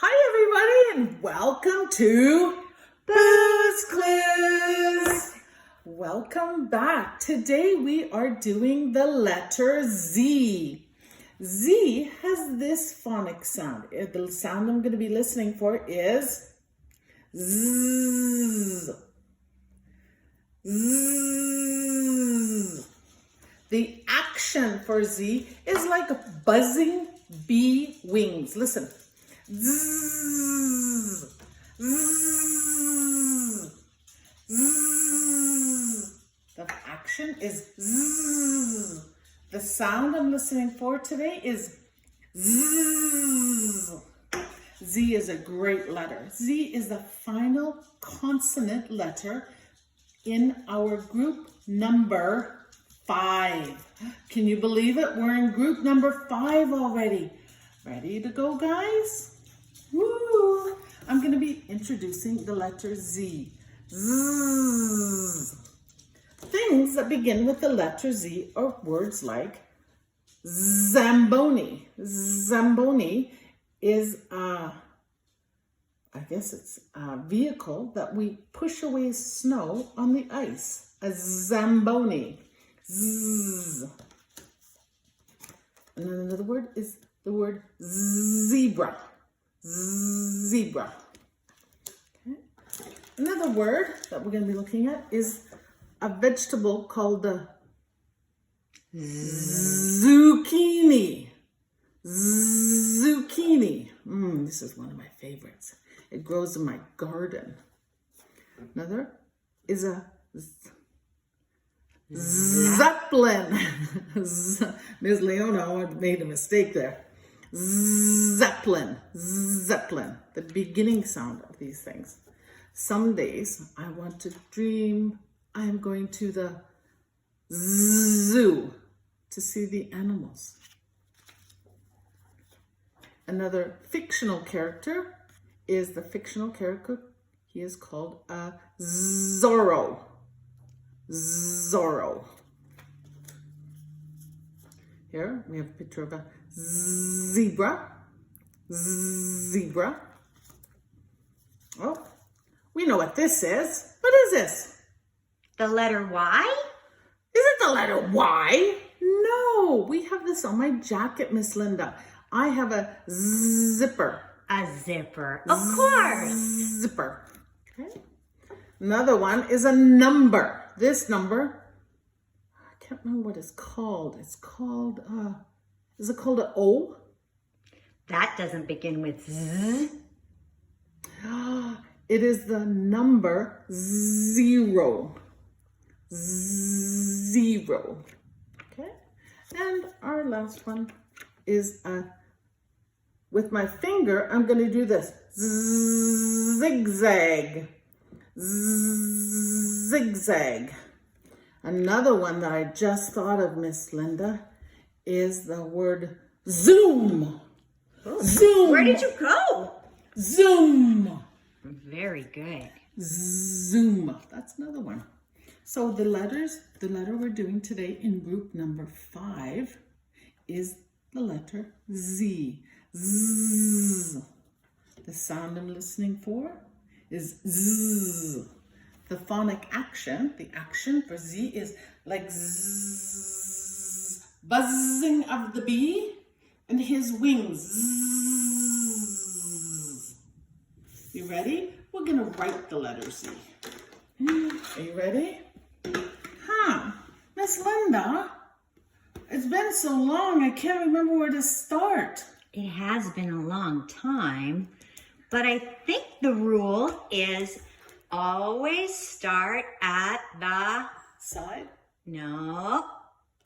Hi everybody and welcome to Booze Clues. Welcome back. Today we are doing the letter Z. Z has this phonic sound. The sound I'm going to be listening for is Z. Z. The action for Z is like buzzing bee wings. Listen. Zzz, zzz, zzz. The action is zzz. The sound I'm listening for today is zzz. Z is a great letter. Z is the final consonant letter in our group number 5. Can you believe it? We're in group number 5 already. Ready to go, guys? Woo! I'm going to be introducing the letter Z. Zzz. Things that begin with the letter Z are words like Zamboni. Zamboni is I guess it's a vehicle that we push away snow on the ice. A Zamboni. Zzz. And then another word is the word zebra. Zebra. Okay. Another word that we're going to be looking at is a vegetable called the zucchini. Zucchini. This is one of my favorites. It grows in my garden. Another is a Zeppelin. Ms. Leona made a mistake there. Zeppelin. Zeppelin. The beginning sound of these things. Some days I want to dream I'm going to the zoo to see the animals. Another fictional character is the fictional character. He is called a Zorro. Zorro. Here we have a picture of a zebra. Zebra. Oh, we know what this is. What is this? The letter Y? Is it the letter Y? No, we have this on my jacket, Miss Linda. I have a zipper. A zipper. Of course. Zipper. Okay. Another one is a number. This number, I can't remember what it's called. It's called, is it called an O? That doesn't begin with Z. It is the number 0. 0. Okay. And our last one is with my finger, I'm going to do this. Zigzag. Zigzag. Another one that I just thought of, Miss Linda, is the word zoom. Oh. Zoom. Where did you go? Zoom. Very good. Zoom. That's another one. So the letter we're doing today in group number 5 is the letter Z. Z. The sound I'm listening for is Z. The phonic action, the action for Z is like zzz, buzzing of the bee and his wings. Zzz. You ready? We're going to write the letter Z. Are you ready? Miss Linda, it's been so long I can't remember where to start. It has been a long time, but I think the rule is always start at the Side? No.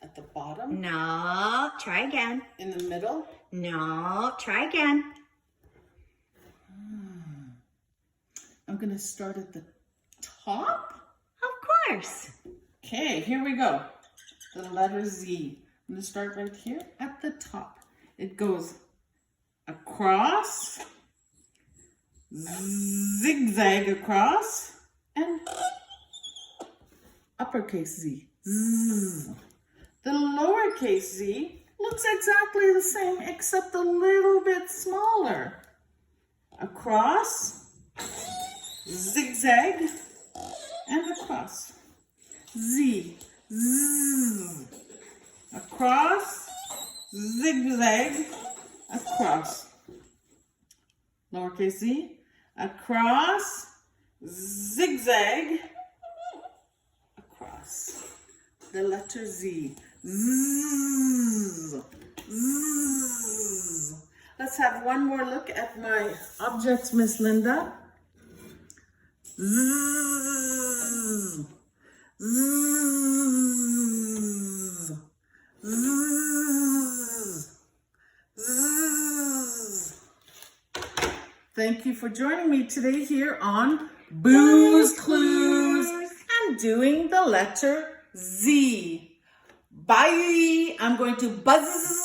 At the bottom? No. Try again. In the middle? No. Try again. I'm going to start at the top. Of course. Okay, here we go. The letter Z. I'm going to start right here at the top. It goes across, zigzag across, and uppercase Z. Z. The lowercase z looks exactly the same except a little bit smaller. across, zigzag, and across. Z, z, across, zigzag, across. Lowercase z, across, zigzag, across. The letter Z. Z, z. Let's have one more look at my objects, Miss Linda. Z, z, z, z. Thank you for joining me today here on Boo's Clues. I'm doing the letter Z. Bye. I'm going to buzz